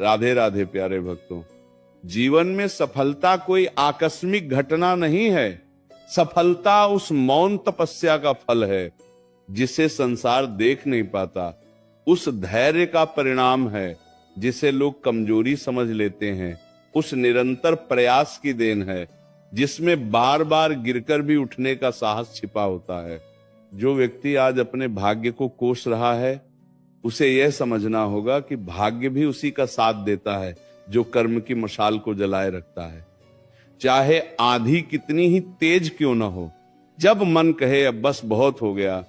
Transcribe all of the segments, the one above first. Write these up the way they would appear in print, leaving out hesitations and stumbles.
राधे राधे प्यारे भक्तों। जीवन में सफलता कोई आकस्मिक घटना नहीं है। सफलता उस मौन तपस्या का फल है जिसे संसार देख नहीं पाता। उस धैर्य का परिणाम है जिसे लोग कमजोरी समझ लेते हैं। उस निरंतर प्रयास की देन है जिसमें बार बार गिरकर भी उठने का साहस छिपा होता है। जो व्यक्ति आज अपने भाग्य को कोस रहा है उसे यह समझना होगा कि भाग्य भी उसी का साथ देता है जो कर्म की मशाल को जलाए रखता है। चाहे आंधी कितनी ही तेज क्यों न हो, जब मन कहे अब बस बहुत हो गया,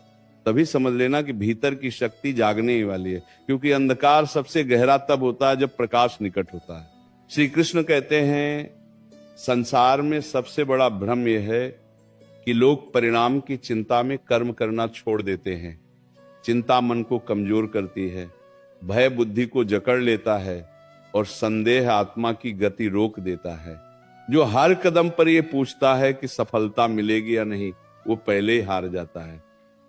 तभी समझ लेना कि भीतर की शक्ति जागने ही वाली है। क्योंकि अंधकार सबसे गहरा तब होता है जब प्रकाश निकट होता है। श्री कृष्ण कहते हैं संसार में सबसे बड़ा भ्रम यह है कि लोग परिणाम की चिंता में कर्म करना छोड़ देते हैं। चिंता मन को कमजोर करती है, भय बुद्धि को जकड़ लेता है और संदेह आत्मा की गति रोक देता है। जो हर कदम पर यह पूछता है कि सफलता मिलेगी या नहीं, वो पहले ही हार जाता है।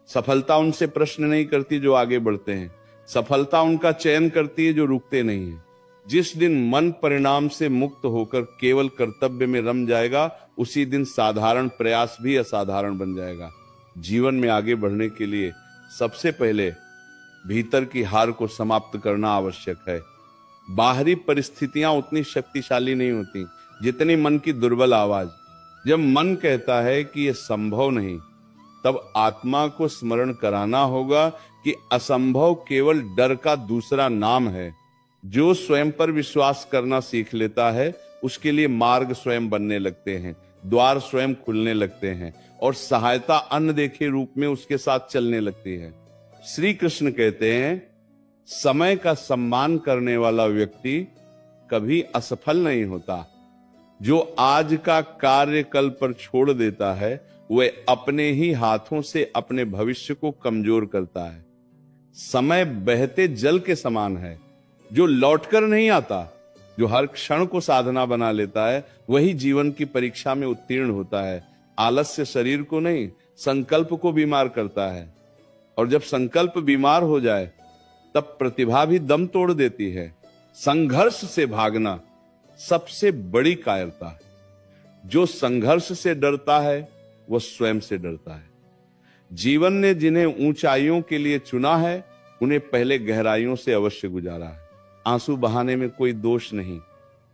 सफलता उनसे प्रश्न नहीं करती जो आगे बढ़ते हैं। सफलता उनका चयन करती है जो रुकते नहीं है। जिस दिन मन परिणाम से मुक्त होकर केवल कर्तव्य में रम जाएगा, उसी दिन साधारण प्रयास भी असाधारण बन जाएगा। जीवन में आगे बढ़ने के लिए सबसे पहले भीतर की हार को समाप्त करना आवश्यक है। बाहरी परिस्थितियां उतनी शक्तिशाली नहीं होती जितनी मन की दुर्बल आवाज। जब मन कहता है कि यह संभव नहीं, तब आत्मा को स्मरण कराना होगा कि असंभव केवल डर का दूसरा नाम है। जो स्वयं पर विश्वास करना सीख लेता है उसके लिए मार्ग स्वयं बनने लगते हैं, द्वार स्वयं खुलने लगते हैं और सहायता अनदेखे रूप में उसके साथ चलने लगती है। श्री कृष्ण कहते हैं समय का सम्मान करने वाला व्यक्ति कभी असफल नहीं होता। जो आज का कार्य कल पर छोड़ देता है वह अपने ही हाथों से अपने भविष्य को कमजोर करता है। समय बहते जल के समान है जो लौटकर नहीं आता। जो हर क्षण को साधना बना लेता है वही जीवन की परीक्षा में उत्तीर्ण होता है। आलस्य शरीर को नहीं, संकल्प को बीमार करता है। और जब संकल्प बीमार हो जाए तब प्रतिभा भी दम तोड़ देती है। संघर्ष से भागना सबसे बड़ी कायरता है। जो संघर्ष से डरता है वह स्वयं से डरता है। जीवन ने जिन्हें ऊंचाइयों के लिए चुना है उन्हें पहले गहराइयों से अवश्य गुजारा है। आंसू बहाने में कोई दोष नहीं,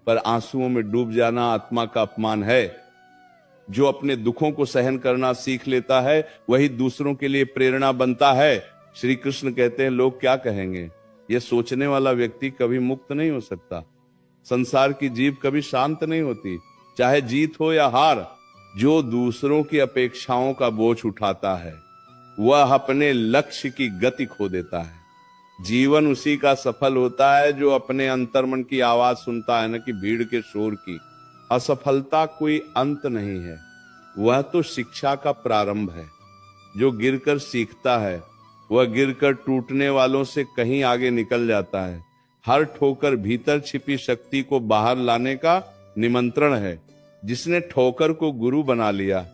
पर आंसुओं में डूब जाना आत्मा का अपमान है। जो अपने दुखों को सहन करना सीख लेता है वही दूसरों के लिए प्रेरणा बनता है। श्री कृष्ण कहते हैं लोग क्या कहेंगे, यह सोचने वाला व्यक्ति कभी मुक्त नहीं हो सकता। संसार की जीव कभी शांत नहीं होती, चाहे जीत हो या हार। जो दूसरों की अपेक्षाओं का बोझ उठाता है वह अपने लक्ष्य की गति खो देता है। जीवन उसी का सफल होता है जो अपने अंतर्मन की आवाज सुनता है, न कि भीड़ के शोर की। असफलता कोई अंत नहीं है, वह तो शिक्षा का प्रारंभ है। जो गिरकर सीखता है वह गिरकर टूटने वालों से कहीं आगे निकल जाता है। हर ठोकर भीतर छिपी शक्ति को बाहर लाने का निमंत्रण है। जिसने ठोकर को गुरु बना लिया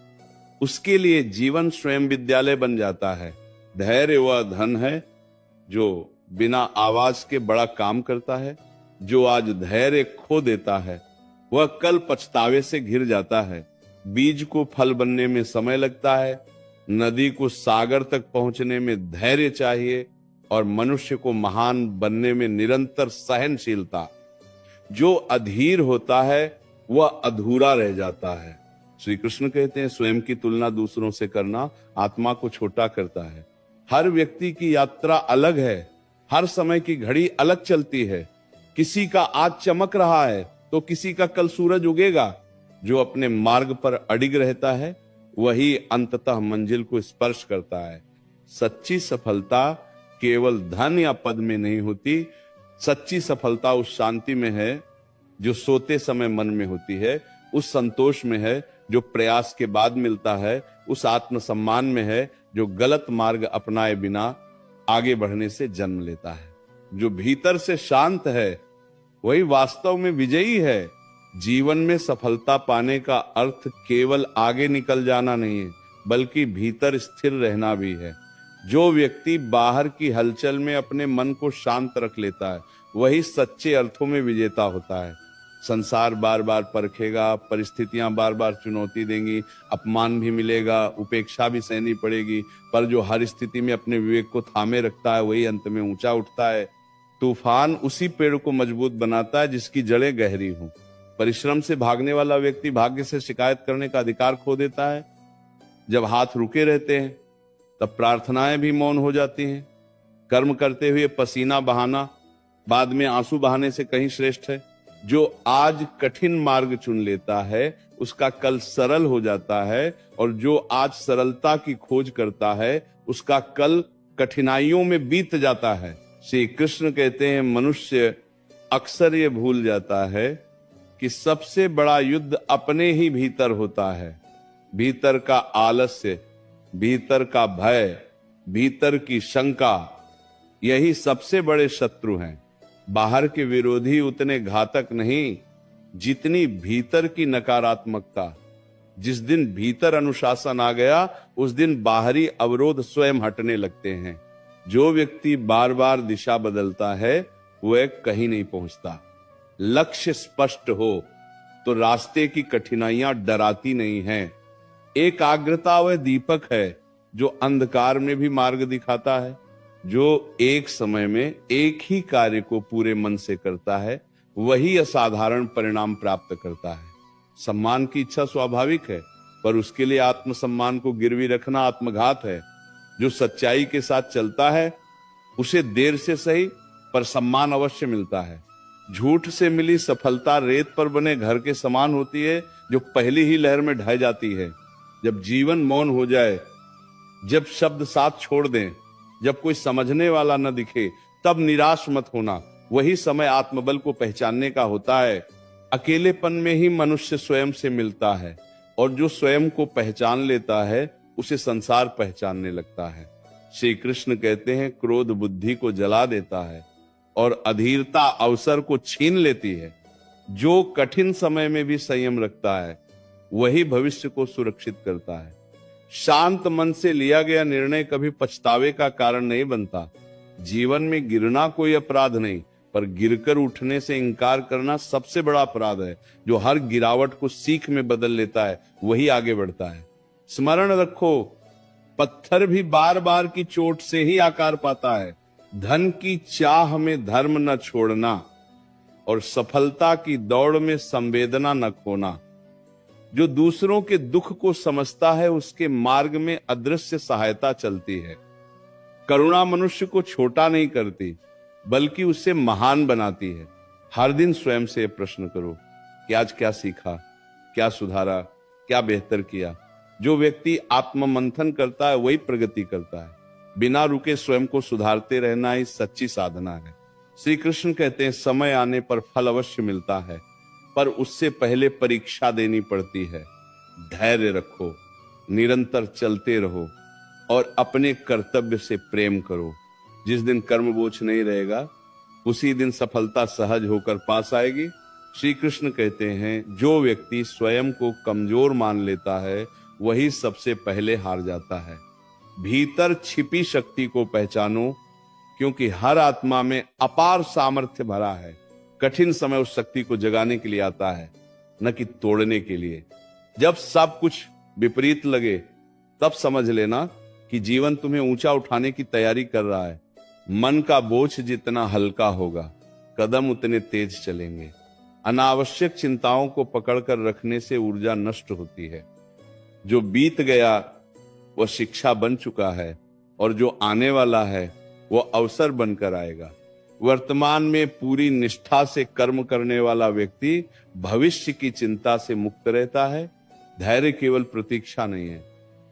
उसके लिए जीवन स्वयं विद्यालय बन जाता है। धैर्य वह धन है जो बिना आवाज के बड़ा काम करता है। जो आज धैर्य खो देता है वह कल पछतावे से घिर जाता है। बीज को फल बनने में समय लगता है, नदी को सागर तक पहुंचने में धैर्य चाहिए और मनुष्य को महान बनने में निरंतर सहनशीलता। जो अधीर होता है वह अधूरा रह जाता है। श्री कृष्ण कहते हैं स्वयं की तुलना दूसरों से करना आत्मा को छोटा करता है। हर व्यक्ति की यात्रा अलग है, हर समय की घड़ी अलग चलती है। किसी का आज चमक रहा है तो किसी का कल सूरज उगेगा। जो अपने मार्ग पर अडिग रहता है वही अंततः मंजिल को स्पर्श करता है। सच्ची सफलता केवल धन या पद में नहीं होती। सच्ची सफलता उस शांति में है जो सोते समय मन में होती है, उस संतोष में है जो प्रयास के बाद मिलता है, उस आत्मसम्मान में है जो गलत मार्ग अपनाए बिना आगे बढ़ने से जन्म लेता है। जो भीतर से शांत है वही वास्तव में विजयी है। जीवन में सफलता पाने का अर्थ केवल आगे निकल जाना नहीं है, बल्कि भीतर स्थिर रहना भी है। जो व्यक्ति बाहर की हलचल में अपने मन को शांत रख लेता है वही सच्चे अर्थों में विजेता होता है। संसार बार बार परखेगा, परिस्थितियां बार बार चुनौती देंगी, अपमान भी मिलेगा, उपेक्षा भी सहनी पड़ेगी, पर जो हर स्थिति में अपने विवेक को थामे रखता है वही अंत में ऊंचा उठता है। तूफान उसी पेड़ को मजबूत बनाता है जिसकी जड़ें गहरी हों। परिश्रम से भागने वाला व्यक्ति भाग्य से शिकायत करने का अधिकार खो देता है। जब हाथ रुके रहते हैं तब प्रार्थनाएं भी मौन हो जाती हैं। कर्म करते हुए पसीना बहाना बाद में आंसू बहाने से कहीं श्रेष्ठ है। जो आज कठिन मार्ग चुन लेता है उसका कल सरल हो जाता है, और जो आज सरलता की खोज करता है उसका कल कठिनाइयों में बीत जाता है। श्री कृष्ण कहते हैं मनुष्य अक्सर ये भूल जाता है कि सबसे बड़ा युद्ध अपने ही भीतर होता है। भीतर का आलस्य, भीतर का भय, भीतर की शंका, यही सबसे बड़े शत्रु हैं। बाहर के विरोधी उतने घातक नहीं जितनी भीतर की नकारात्मकता। जिस दिन भीतर अनुशासन आ गया उस दिन बाहरी अवरोध स्वयं हटने लगते हैं। जो व्यक्ति बार बार दिशा बदलता है वह कहीं नहीं पहुंचता। लक्ष्य स्पष्ट हो तो रास्ते की कठिनाइयां डराती नहीं हैं। एकाग्रता वह दीपक है जो अंधकार में भी मार्ग दिखाता है। जो एक समय में एक ही कार्य को पूरे मन से करता है वही असाधारण परिणाम प्राप्त करता है। सम्मान की इच्छा स्वाभाविक है, पर उसके लिए आत्मसम्मान को गिरवी रखना आत्मघात है। जो सच्चाई के साथ चलता है उसे देर से सही पर सम्मान अवश्य मिलता है। झूठ से मिली सफलता रेत पर बने घर के समान होती है जो पहली ही लहर में ढह जाती है। जब जीवन मौन हो जाए, जब शब्द साथ छोड़ दें, जब कोई समझने वाला न दिखे, तब निराश मत होना। वही समय आत्मबल को पहचानने का होता है। अकेलेपन में ही मनुष्य स्वयं से मिलता है, और जो स्वयं को पहचान लेता है उसे संसार पहचानने लगता है। श्री कृष्ण कहते हैं क्रोध बुद्धि को जला देता है और अधीरता अवसर को छीन लेती है। जो कठिन समय में भी संयम रखता है वही भविष्य को सुरक्षित करता है। शांत मन से लिया गया निर्णय कभी पछतावे का कारण नहीं बनता। जीवन में गिरना कोई अपराध नहीं, पर गिरकर उठने से इंकार करना सबसे बड़ा अपराध है। जो हर गिरावट को सीख में बदल लेता है वही आगे बढ़ता है। स्मरण रखो, पत्थर भी बार बार की चोट से ही आकार पाता है। धन की चाह में धर्म न छोड़ना और सफलता की दौड़ में संवेदना न खोना। जो दूसरों के दुख को समझता है उसके मार्ग में अदृश्य सहायता चलती है। करुणा मनुष्य को छोटा नहीं करती बल्कि उसे महान बनाती है। हर दिन स्वयं से प्रश्न करो कि आज क्या सीखा, क्या सुधारा, क्या बेहतर किया। जो व्यक्ति आत्म मंथन करता है वही प्रगति करता है। बिना रुके स्वयं को सुधारते रहना ही सच्ची साधना है। श्री कृष्ण कहते हैं समय आने पर फल अवश्य मिलता है, पर उससे पहले परीक्षा देनी पड़ती है। धैर्य रखो, निरंतर चलते रहो और अपने कर्तव्य से प्रेम करो। जिस दिन कर्म बोझ नहीं रहेगा उसी दिन सफलता सहज होकर पास आएगी। श्री कृष्ण कहते हैं जो व्यक्ति स्वयं को कमजोर मान लेता है वही सबसे पहले हार जाता है। भीतर छिपी शक्ति को पहचानो, क्योंकि हर आत्मा में अपार सामर्थ्य भरा है। कठिन समय उस शक्ति को जगाने के लिए आता है, न कि तोड़ने के लिए। जब सब कुछ विपरीत लगे तब समझ लेना कि जीवन तुम्हें ऊंचा उठाने की तैयारी कर रहा है। मन का बोझ जितना हल्का होगा कदम उतने तेज चलेंगे। अनावश्यक चिंताओं को पकड़कर रखने से ऊर्जा नष्ट होती है। जो बीत गया वह शिक्षा बन चुका है और जो आने वाला है वह अवसर बनकर आएगा। वर्तमान में पूरी निष्ठा से कर्म करने वाला व्यक्ति भविष्य की चिंता से मुक्त रहता है। धैर्य केवल प्रतीक्षा नहीं है,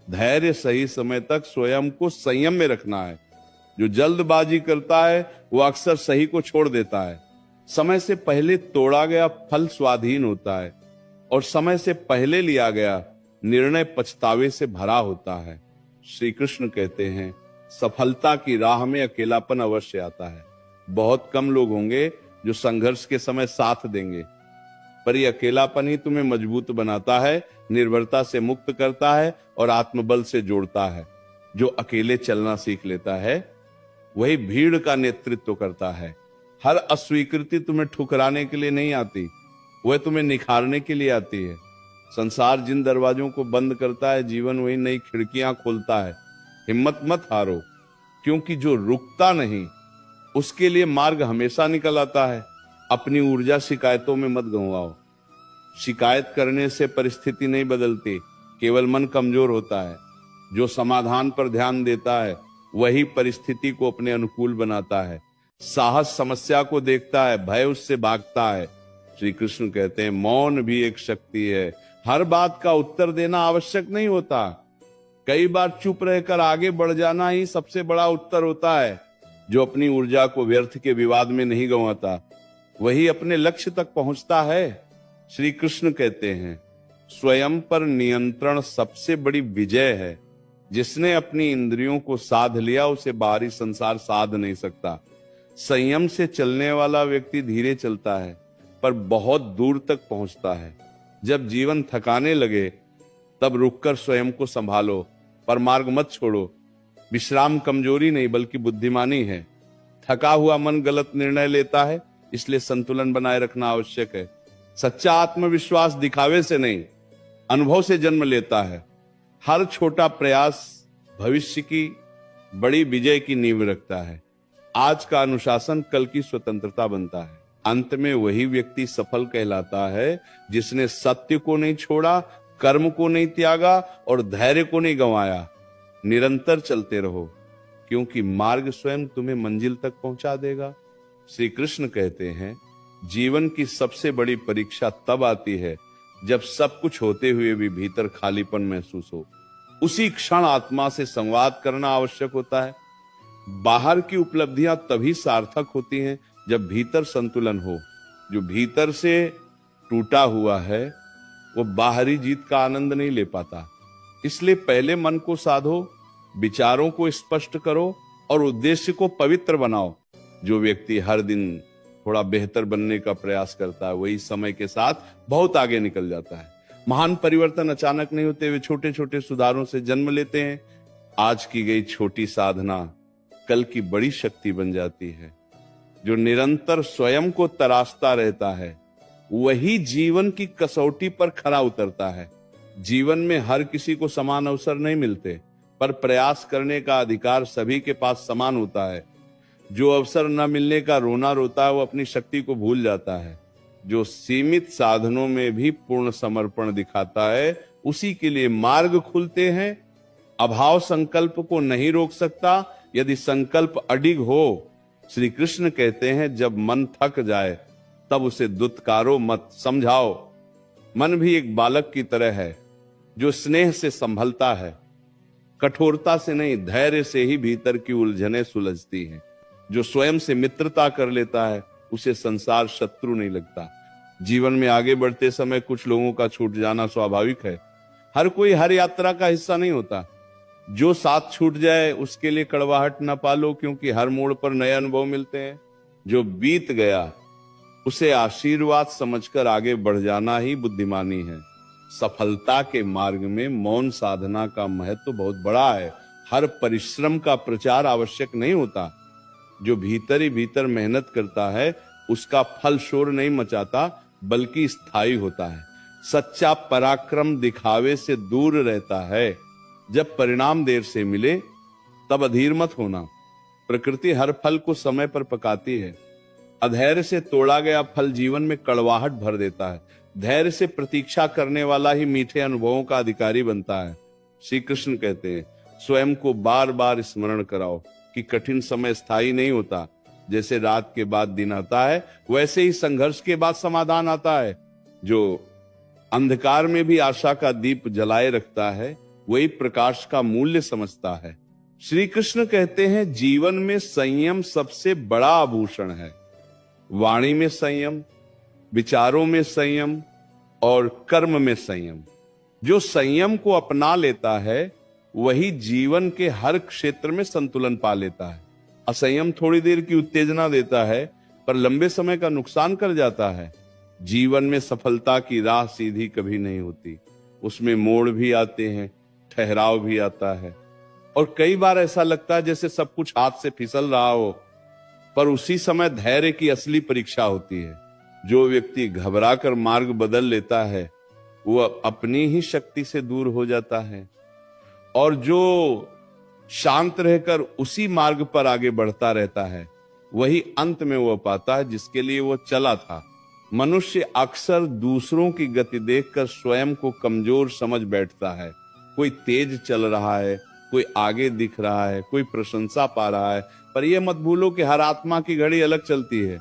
धैर्य सही समय तक स्वयं को संयम में रखना है। जो जल्दबाजी करता है वह अक्सर सही को छोड़ देता है। समय से पहले तोड़ा गया फल स्वाधीन होता है और समय से पहले लिया गया निर्णय पछतावे से भरा होता है। श्री कृष्ण कहते हैं सफलता की राह में अकेलापन अवश्य आता है। बहुत कम लोग होंगे जो संघर्ष के समय साथ देंगे, पर यह अकेलापन ही तुम्हें मजबूत बनाता है, निर्भरता से मुक्त करता है और आत्मबल से जोड़ता है। जो अकेले चलना सीख लेता है वही भीड़ का नेतृत्व करता है। हर अस्वीकृति तुम्हें ठुकराने के लिए नहीं आती, वह तुम्हें निखारने के लिए आती है। संसार जिन दरवाजों को बंद करता है, जीवन वही नई खिड़कियां खोलता है। हिम्मत मत हारो, क्योंकि जो रुकता नहीं उसके लिए मार्ग हमेशा निकल आता है। अपनी ऊर्जा शिकायतों में मत गंवाओ। शिकायत करने से परिस्थिति नहीं बदलती, केवल मन कमजोर होता है। जो समाधान पर ध्यान देता है वही परिस्थिति को अपने अनुकूल बनाता है। साहस समस्या को देखता है, भय उससे भागता है। श्री कृष्ण कहते हैं मौन भी एक शक्ति है। हर बात का उत्तर देना आवश्यक नहीं होता, कई बार चुप रहकर आगे बढ़ जाना ही सबसे बड़ा उत्तर होता है। जो अपनी ऊर्जा को व्यर्थ के विवाद में नहीं गंवाता वही अपने लक्ष्य तक पहुंचता है। श्री कृष्ण कहते हैं स्वयं पर नियंत्रण सबसे बड़ी विजय है। जिसने अपनी इंद्रियों को साध लिया उसे बाहरी संसार साध नहीं सकता। संयम से चलने वाला व्यक्ति धीरे चलता है पर बहुत दूर तक पहुंचता है। जब जीवन थकाने लगे तब रुककर स्वयं को संभालो, पर मार्ग मत छोड़ो। विश्राम कमजोरी नहीं बल्कि बुद्धिमानी है। थका हुआ मन गलत निर्णय लेता है, इसलिए संतुलन बनाए रखना आवश्यक है। सच्चा आत्मविश्वास दिखावे से नहीं, अनुभव से जन्म लेता है। हर छोटा प्रयास भविष्य की बड़ी विजय की नींव रखता है। आज का अनुशासन कल की स्वतंत्रता बनता है। अंत में वही व्यक्ति सफल कहलाता है जिसने सत्य को नहीं छोड़ा, कर्म को नहीं त्यागा और धैर्य को नहीं गंवाया। निरंतर चलते रहो, क्योंकि मार्ग स्वयं तुम्हें मंजिल तक पहुंचा देगा। श्री कृष्ण कहते हैं जीवन की सबसे बड़ी परीक्षा तब आती है जब सब कुछ होते हुए भी भीतर खालीपन महसूस हो। उसी क्षण आत्मा से संवाद करना आवश्यक होता है। बाहर की उपलब्धियां तभी सार्थक होती हैं जब भीतर संतुलन हो। जो भीतर से टूटा हुआ है वो बाहरी जीत का आनंद नहीं ले पाता। इसलिए पहले मन को साधो, विचारों को स्पष्ट करो और उद्देश्य को पवित्र बनाओ। जो व्यक्ति हर दिन थोड़ा बेहतर बनने का प्रयास करता है वही समय के साथ बहुत आगे निकल जाता है। महान परिवर्तन अचानक नहीं होते, वे छोटे छोटे सुधारों से जन्म लेते हैं। आज की गई छोटी साधना कल की बड़ी शक्ति बन जाती है। जो निरंतर स्वयं को तराशता रहता है वही जीवन की कसौटी पर खरा उतरता है। जीवन में हर किसी को समान अवसर नहीं मिलते, पर प्रयास करने का अधिकार सभी के पास समान होता है। जो अवसर न मिलने का रोना रोता है वो अपनी शक्ति को भूल जाता है। जो सीमित साधनों में भी पूर्ण समर्पण दिखाता है उसी के लिए मार्ग खुलते हैं। अभाव संकल्प को नहीं रोक सकता यदि संकल्प अडिग हो। श्री कृष्ण कहते हैं जब मन थक जाए तब उसे दुत्कारो मत, समझाओ। मन भी एक बालक की तरह है जो स्नेह से संभलता है। कठोरता से नहीं, धैर्य से ही भीतर की उलझनें सुलझती हैं। जो स्वयं से मित्रता कर लेता है उसे संसार शत्रु नहीं लगता। जीवन में आगे बढ़ते समय कुछ लोगों का छूट जाना स्वाभाविक है। हर कोई हर यात्रा का हिस्सा नहीं होता। जो साथ छूट जाए उसके लिए कड़वाहट न पालो, क्योंकि हर मोड़ पर नए अनुभव मिलते हैं। जो बीत गया उसे आशीर्वाद समझकर आगे बढ़ जाना ही बुद्धिमानी है। सफलता के मार्ग में मौन साधना का महत्व बहुत बड़ा है। हर परिश्रम का प्रचार आवश्यक नहीं होता। जो भीतर ही भीतर मेहनत करता है उसका फल शोर नहीं मचाता बल्कि स्थायी होता है। सच्चा पराक्रम दिखावे से दूर रहता है। जब परिणाम देर से मिले तब अधीर मत होना। प्रकृति हर फल को समय पर पकाती है। अधैर्य से तोड़ा गया फल जीवन में कड़वाहट भर देता है। धैर्य से प्रतीक्षा करने वाला ही मीठे अनुभवों का अधिकारी बनता है। श्री कृष्ण कहते हैं स्वयं को बार बार स्मरण कराओ कि कठिन समय स्थायी नहीं होता। जैसे रात के बाद दिन आता है वैसे ही संघर्ष के बाद समाधान आता है। जो अंधकार में भी आशा का दीप जलाए रखता है वही प्रकाश का मूल्य समझता है। श्री कृष्ण कहते हैं जीवन में संयम सबसे बड़ा आभूषण है। वाणी में संयम, विचारों में संयम और कर्म में संयम। जो संयम को अपना लेता है वही जीवन के हर क्षेत्र में संतुलन पा लेता है। असंयम थोड़ी देर की उत्तेजना देता है पर लंबे समय का नुकसान कर जाता है। जीवन में सफलता की राह सीधी कभी नहीं होती, उसमें मोड़ भी आते हैं, ठहराव भी आता है और कई बार ऐसा लगता है जैसे सब कुछ हाथ से फिसल रहा हो। पर उसी समय धैर्य की असली परीक्षा होती है। जो व्यक्ति घबराकर मार्ग बदल लेता है वो अपनी ही शक्ति से दूर हो जाता है, और जो शांत रहकर उसी मार्ग पर आगे बढ़ता रहता है वही अंत में वो पाता है जिसके लिए वो चला था। मनुष्य अक्सर दूसरों की गति देखकर स्वयं को कमजोर समझ बैठता है। कोई तेज चल रहा है, कोई आगे दिख रहा है, कोई प्रशंसा पा रहा है, पर यह मत भूलो कि हर आत्मा की घड़ी अलग चलती है।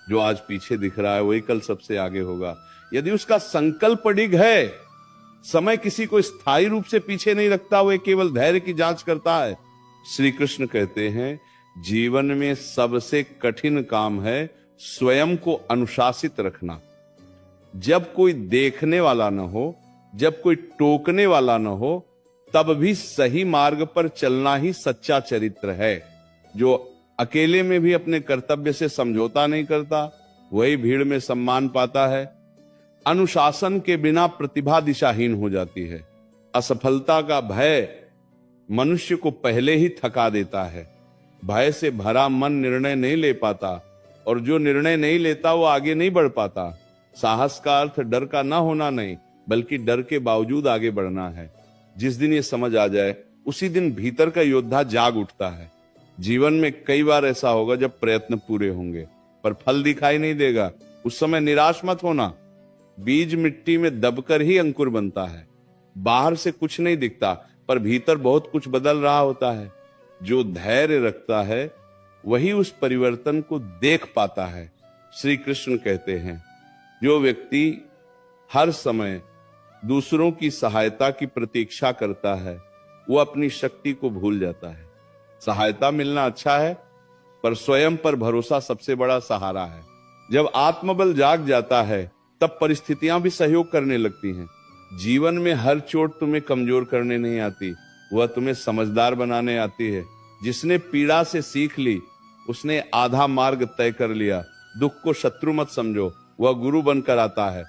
जो आज पीछे दिख रहा है वही कल सबसे आगे होगा। यदि उसका संकल्प अडिग है, समय किसी को स्थायी रूप से पीछे नहीं रखता, वो केवल धैर्य की जांच करता है। श्री कृष्ण कहते हैं जीवन में सबसे कठिन काम है स्वयं को अनुशासित रखना। जब कोई देखने वाला न हो, जब कोई टोकने वाला न हो, तब भी सही मार्ग पर चलना ही सच्चा चरित्र है। जो अकेले में भी अपने कर्तव्य से समझौता नहीं करता वही भीड़ में सम्मान पाता है। अनुशासन के बिना प्रतिभा दिशाहीन हो जाती है। असफलता का भय मनुष्य को पहले ही थका देता है। भय से भरा मन निर्णय नहीं ले पाता, और जो निर्णय नहीं लेता वो आगे नहीं बढ़ पाता। साहस का अर्थ डर का ना होना नहीं, बल्कि डर के बावजूद आगे बढ़ना है। जिस दिन ये समझ आ जाए उसी दिन भीतर का योद्धा जाग उठता है। जीवन में कई बार ऐसा होगा जब प्रयत्न पूरे होंगे पर फल दिखाई नहीं देगा। उस समय निराश मत होना। बीज मिट्टी में दबकर ही अंकुर बनता है। बाहर से कुछ नहीं दिखता पर भीतर बहुत कुछ बदल रहा होता है। जो धैर्य रखता है वही उस परिवर्तन को देख पाता है। श्री कृष्ण कहते हैं जो व्यक्ति हर समय दूसरों की सहायता की प्रतीक्षा करता है वो अपनी शक्ति को भूल जाता है। सहायता मिलना अच्छा है पर स्वयं पर भरोसा सबसे बड़ा सहारा है। जब आत्मबल जाग जाता है तब परिस्थितियां भी सहयोग करने लगती हैं। जीवन में हर चोट तुम्हें कमजोर करने नहीं आती, वह तुम्हें समझदार बनाने आती है। जिसने पीड़ा से सीख ली उसने आधा मार्ग तय कर लिया। दुख को शत्रु मत समझो, वह गुरु बनकर आता है।